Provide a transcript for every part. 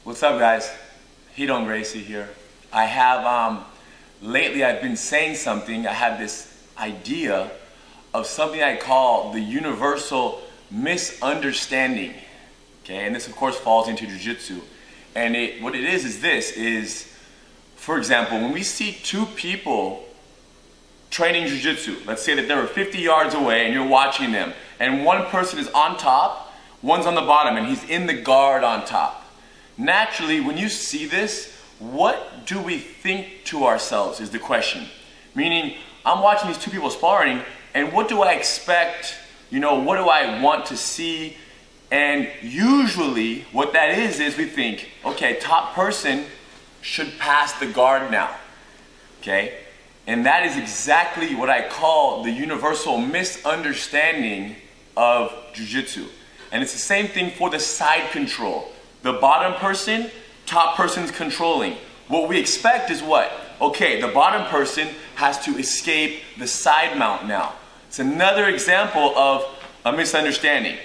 What's up, guys? Ryron Gracie here. I have, lately I've been saying something. I have this idea of something I call the universal misunderstanding. Okay, and this of course falls into Jiu Jitsu. And what it is this, for example, when we see two people training Jiu Jitsu, let's say that they were 50 yards away and you're watching them, and one person is on top, one's on the bottom, and he's in the guard on top. Naturally, when you see this, what do we think to ourselves is the question. Meaning, I'm watching these two people sparring, and what do I expect? You know, what do I want to see? And usually, what that is we think, okay, top person should pass the guard now. Okay? And that is exactly what I call the universal misunderstanding of Jiu Jitsu. And it's the same thing for the side control. The bottom person, top person's controlling. What we expect is what? Okay, the bottom person has to escape the side mount now. It's another example of a misunderstanding,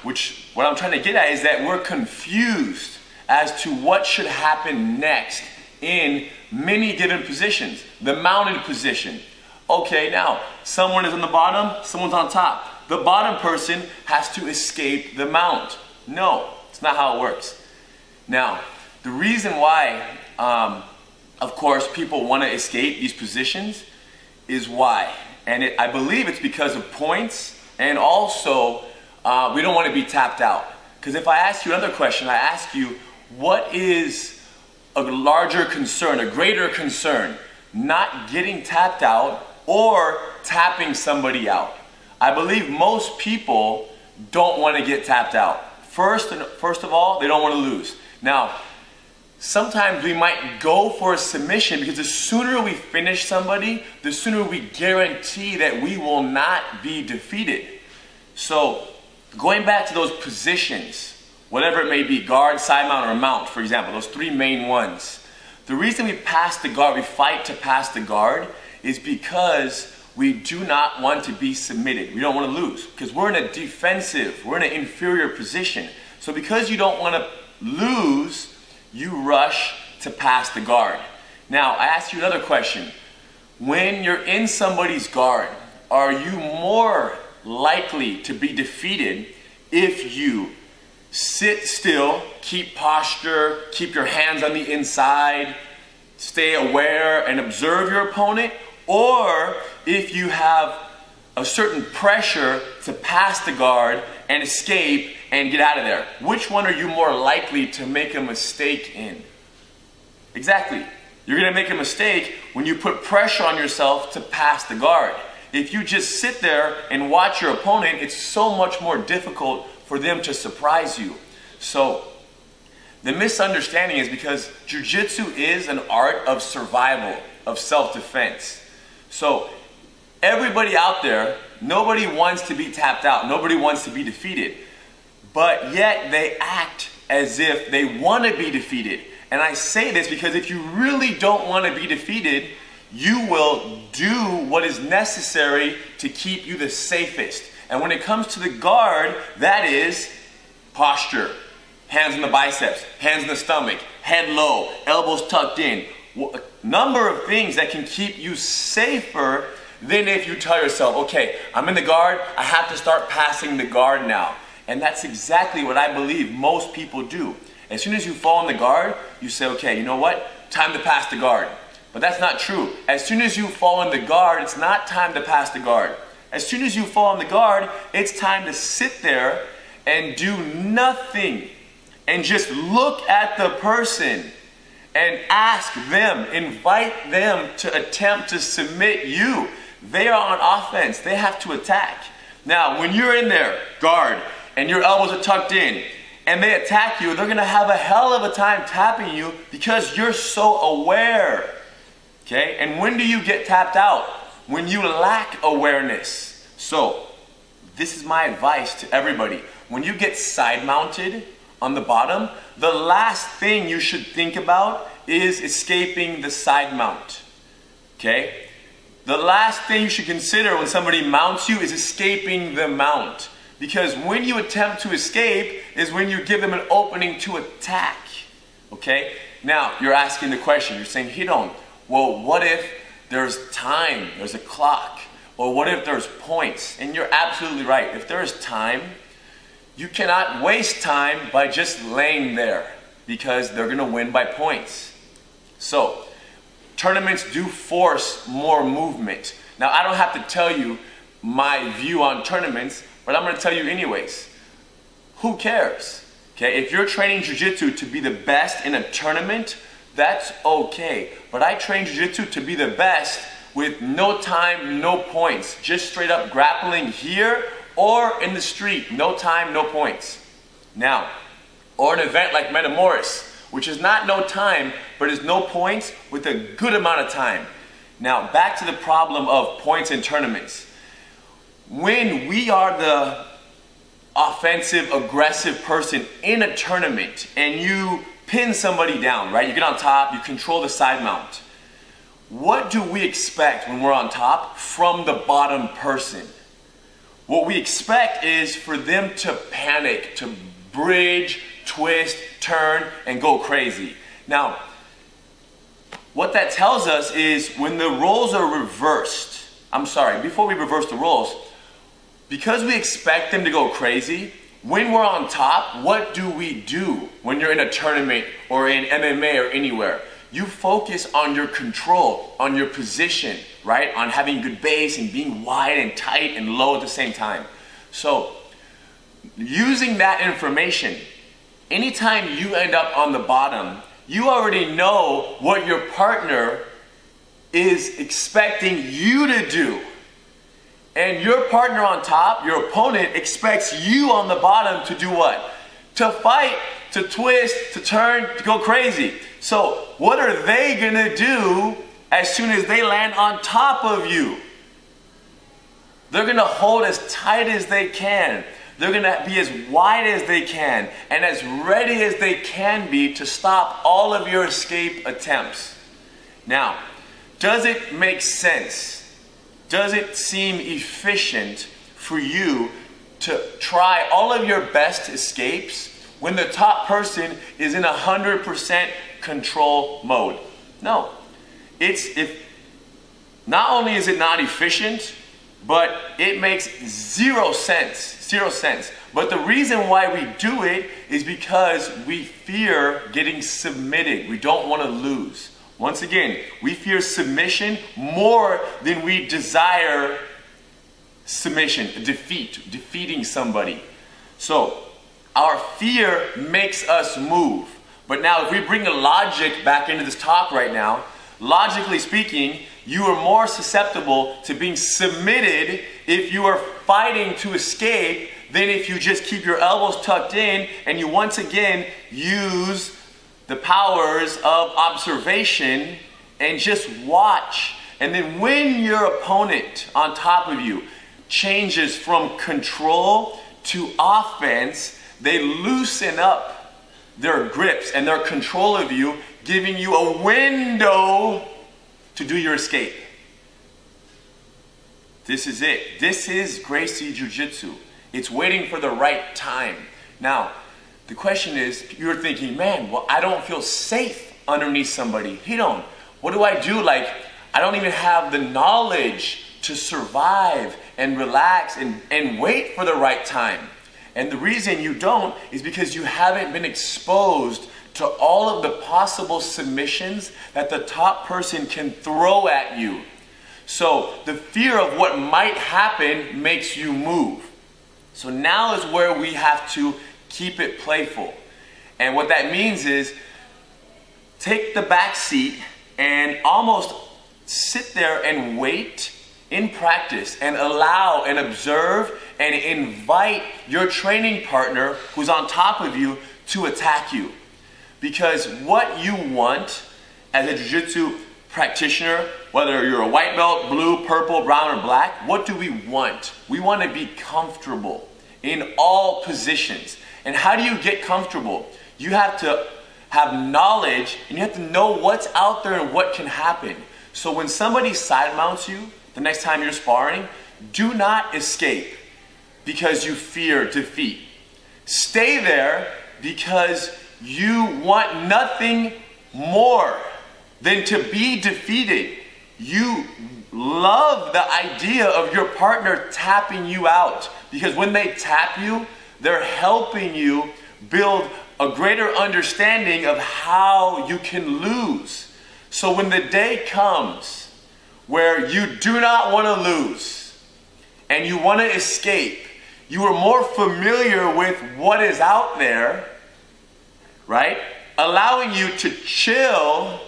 which what I'm trying to get at is that we're confused as to what should happen next in many given positions. The mounted position. Okay, now, someone is on the bottom, someone's on top. The bottom person has to escape the mount. No, it's not how it works. Now, the reason why, of course, people want to escape these positions is why. And I believe it's because of points, and also we don't want to be tapped out. Because if I ask you another question, I ask you, what is a larger concern, a greater concern? Not getting tapped out or tapping somebody out. I believe most people don't want to get tapped out. First of all, they don't want to lose. Now, sometimes we might go for a submission because the sooner we finish somebody, the sooner we guarantee that we will not be defeated. So, going back to those positions, whatever it may be, guard, side mount, or mount, for example, those three main ones. The reason we pass the guard, we fight to pass the guard, is because we do not want to be submitted. We don't want to lose because we're in a defensive, we're in an inferior position. So because you don't want to lose, you rush to pass the guard. Now, I ask you another question. When you're in somebody's guard, are you more likely to be defeated if you sit still, keep posture, keep your hands on the inside, stay aware and observe your opponent, or if you have a certain pressure to pass the guard and escape and get out of there? Which one are you more likely to make a mistake in? Exactly. You're going to make a mistake when you put pressure on yourself to pass the guard. If you just sit there and watch your opponent, it's so much more difficult for them to surprise you. So, the misunderstanding is because Jiu Jitsu is an art of survival, of self-defense. So, everybody out there, nobody wants to be tapped out, nobody wants to be defeated, but yet they act as if they want to be defeated. And I say this because if you really don't want to be defeated, you will do what is necessary to keep you the safest. And when it comes to the guard, that is posture. Hands on the biceps, hands in the stomach, head low, elbows tucked in. A number of things that can keep you safer than if you tell yourself, okay, I'm in the guard, I have to start passing the guard now. And that's exactly what I believe most people do. As soon as you fall in the guard, you say, okay, you know what? Time to pass the guard. But that's not true. As soon as you fall in the guard, it's not time to pass the guard. As soon as you fall in the guard, it's time to sit there and do nothing. And just look at the person and ask them, invite them to attempt to submit you. They are on offense. They have to attack. Now, when you're in there, guard, and your elbows are tucked in, and they attack you, they're going to have a hell of a time tapping you because you're so aware. Okay? And when do you get tapped out? When you lack awareness. So, this is my advice to everybody. When you get side mounted on the bottom, the last thing you should think about is escaping the side mount. Okay? The last thing you should consider when somebody mounts you is escaping the mount. Because when you attempt to escape is when you give them an opening to attack. Okay? Now, you're asking the question, you're saying, Hidon, well, what if there's time, there's a clock, or what if there's points? And you're absolutely right. If there's time, you cannot waste time by just laying there because they're gonna win by points. So, tournaments do force more movement. Now, I don't have to tell you my view on tournaments, but I'm gonna tell you anyways. Who cares? Okay, if you're training Jiu-Jitsu to be the best in a tournament, that's okay. But I train Jiu-Jitsu to be the best with no time, no points. Just straight up grappling here or in the street. No time, no points. Now, or an event like Metamoris, which is not no time, but is no points with a good amount of time. Now, back to the problem of points in tournaments. When we are the offensive, aggressive person in a tournament and you pin somebody down, right? You get on top, you control the side mount. What do we expect when we're on top from the bottom person? What we expect is for them to panic, to bridge, twist, turn, and go crazy. Now, what that tells us is when the roles are reversed, before we reverse the roles, because we expect them to go crazy, when we're on top, what do we do when you're in a tournament or in MMA or anywhere? You focus on your control, on your position, right? On having good base and being wide and tight and low at the same time. So, using that information, anytime you end up on the bottom, you already know what your partner is expecting you to do. And your partner on top, your opponent, expects you on the bottom to do what? To fight, to twist, to turn, to go crazy. So what are they gonna do as soon as they land on top of you? They're gonna hold as tight as they can. They're gonna be as wide as they can and as ready as they can be to stop all of your escape attempts. Now, does it make sense? Does it seem efficient for you to try all of your best escapes when the top person is in 100% control mode? No. Not only is it not efficient, but it makes zero sense. But the reason why we do it is because we fear getting submitted. We don't want to lose. Once again, we fear submission more than we desire submission, defeating somebody. So, our fear makes us move. But now, if we bring the logic back into this talk right now, logically speaking, you are more susceptible to being submitted if you are fighting to escape than if you just keep your elbows tucked in and you once again use the powers of observation and just watch. And then when your opponent on top of you changes from control to offense, they loosen up their grips and their control of you, giving you a window to do your escape. This is it. This is Gracie Jiu-Jitsu. It's waiting for the right time. Now, the question is, you're thinking, man, well, I don't feel safe underneath somebody. Hidon, what do I do? Like, I don't even have the knowledge to survive and relax and wait for the right time. And the reason you don't is because you haven't been exposed to all of the possible submissions that the top person can throw at you. So the fear of what might happen makes you move. So now is where we have to keep it playful. And what that means is take the back seat and almost sit there and wait in practice and allow and observe and invite your training partner who's on top of you to attack you. Because what you want as a jiu-jitsu practitioner, whether you're a white belt, blue, purple, brown, or black, what do we want? We want to be comfortable in all positions. And how do you get comfortable? You have to have knowledge and you have to know what's out there and what can happen. So when somebody side mounts you the next time you're sparring, do not escape because you fear defeat. Stay there because you want nothing more than to be defeated. You love the idea of your partner tapping you out, because when they tap you, they're helping you build a greater understanding of how you can lose. So when the day comes where you do not want to lose and you want to escape, you are more familiar with what is out there, right? Allowing you to chill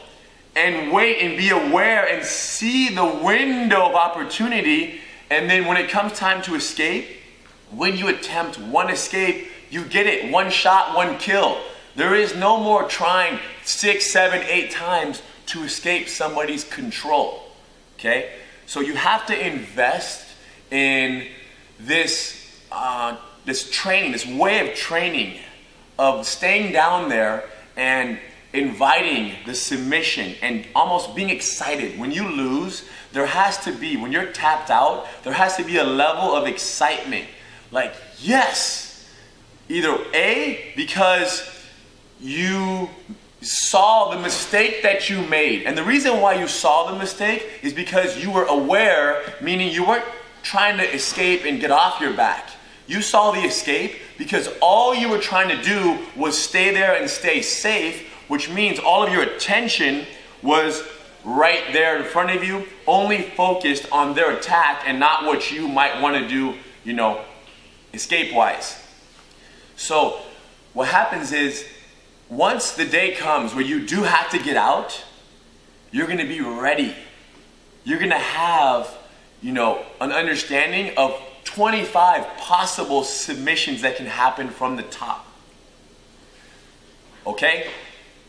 and wait and be aware and see the window of opportunity. And then when it comes time to escape, when you attempt one escape, you get it. One shot, one kill. There is no more trying 6, 7, 8 times to escape somebody's control. Okay? So you have to invest in this training, this way of training, of staying down there and inviting the submission and almost being excited. When you lose, there has to be, when you're tapped out, there has to be a level of excitement. Like, yes! Either A, because you saw the mistake that you made. And the reason why you saw the mistake is because you were aware, meaning you weren't trying to escape and get off your back. You saw the escape because all you were trying to do was stay there and stay safe, which means all of your attention was right there in front of you, only focused on their attack and not what you might want to do, you know, escape-wise. So what happens is, once the day comes where you do have to get out, you're going to be ready. You're going to have, you know, an understanding of 25 possible submissions that can happen from the top. Okay?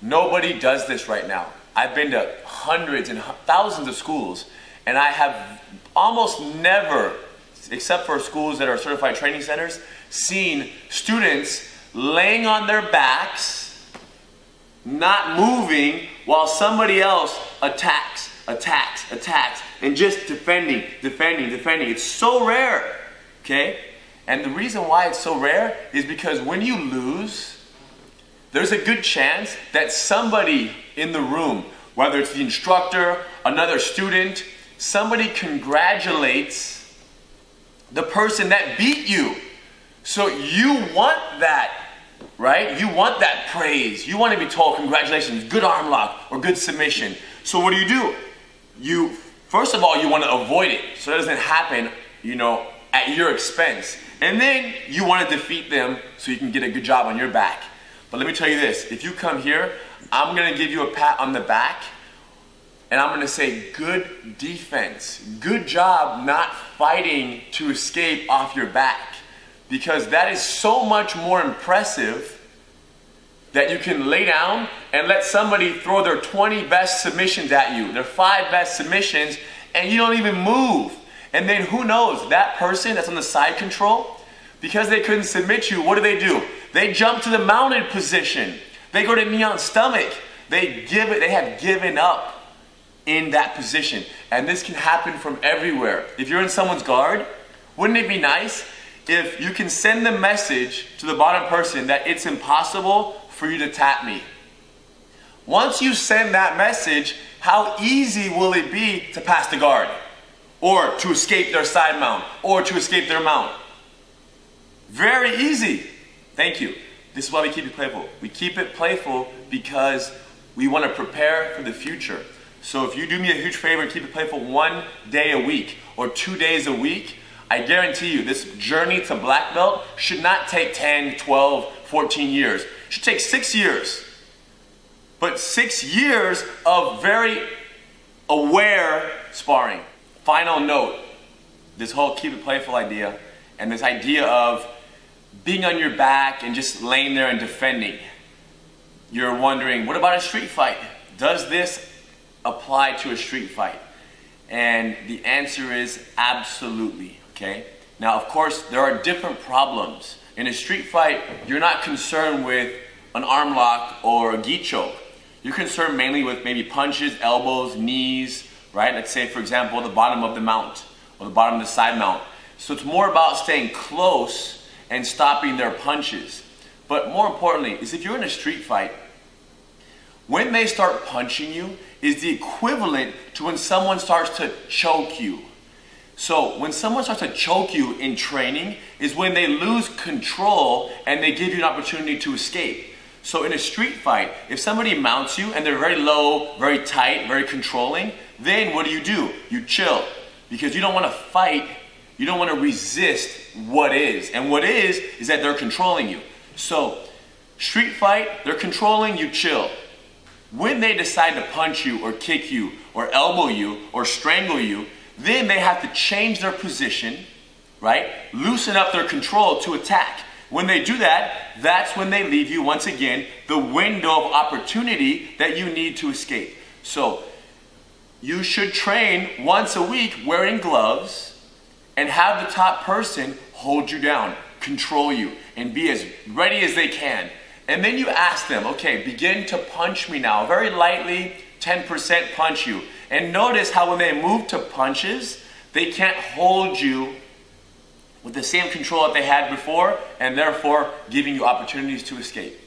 Nobody does this right now. I've been to hundreds and thousands of schools, and I have almost never, except for schools that are certified training centers, seen students laying on their backs, not moving, while somebody else attacks, and just defending. It's so rare, okay? And the reason why it's so rare is because when you lose, there's a good chance that somebody in the room, whether it's the instructor, another student, somebody congratulates the person that beat you. So you want that, right? You want that praise. You want to be told, congratulations, good arm lock or good submission. So what do? First of all, you want to avoid it so it doesn't happen, you know, at your expense. And then you want to defeat them so you can get a good job on your back. But let me tell you this, if you come here, I'm going to give you a pat on the back, and I'm going to say, good defense. Good job not fighting to escape off your back. Because that is so much more impressive that you can lay down and let somebody throw their 20 best submissions at you, their 5 best submissions, and you don't even move. And then who knows, that person that's on the side control, because they couldn't submit you, what do? They jump to the mounted position. They go to knee on stomach. They have given up in that position. And this can happen from everywhere. If you're in someone's guard, wouldn't it be nice if you can send the message to the bottom person that it's impossible for you to tap me? Once you send that message, how easy will it be to pass the guard? Or to escape their side mount? Or to escape their mount? Very easy. Thank you. This is why we keep it playful. We keep it playful because we want to prepare for the future. So if you do me a huge favor and keep it playful 1 day a week or 2 days a week, I guarantee you this journey to black belt should not take 10, 12, 14 years. It should take 6 years. But 6 years of very aware sparring. Final note, this whole keep it playful idea and this idea of being on your back and just laying there and defending. You're wondering, what about a street fight? Does this apply to a street fight? And the answer is absolutely, okay? Now, of course, there are different problems. In a street fight, you're not concerned with an arm lock or a gi choke. You're concerned mainly with maybe punches, elbows, knees, right? Let's say, for example, the bottom of the mount or the bottom of the side mount. So it's more about staying close and stopping their punches. But more importantly, is if you're in a street fight, when they start punching you is the equivalent to when someone starts to choke you. So when someone starts to choke you in training is when they lose control and they give you an opportunity to escape. So in a street fight, if somebody mounts you and they're very low, very tight, very controlling, then what do? You chill. Because you don't want to fight, you don't want to resist what is. And what is that they're controlling you. So street fight, they're controlling, you chill. When they decide to punch you or kick you or elbow you or strangle you, then they have to change their position, right? Loosen up their control to attack. When they do that, that's when they leave you, once again, the window of opportunity that you need to escape. So you should train once a week wearing gloves and have the top person hold you down, control you, and be as ready as they can. And then you ask them, okay, begin to punch me now. Very lightly, 10% punch you. And notice how when they move to punches, they can't hold you with the same control that they had before, and therefore giving you opportunities to escape.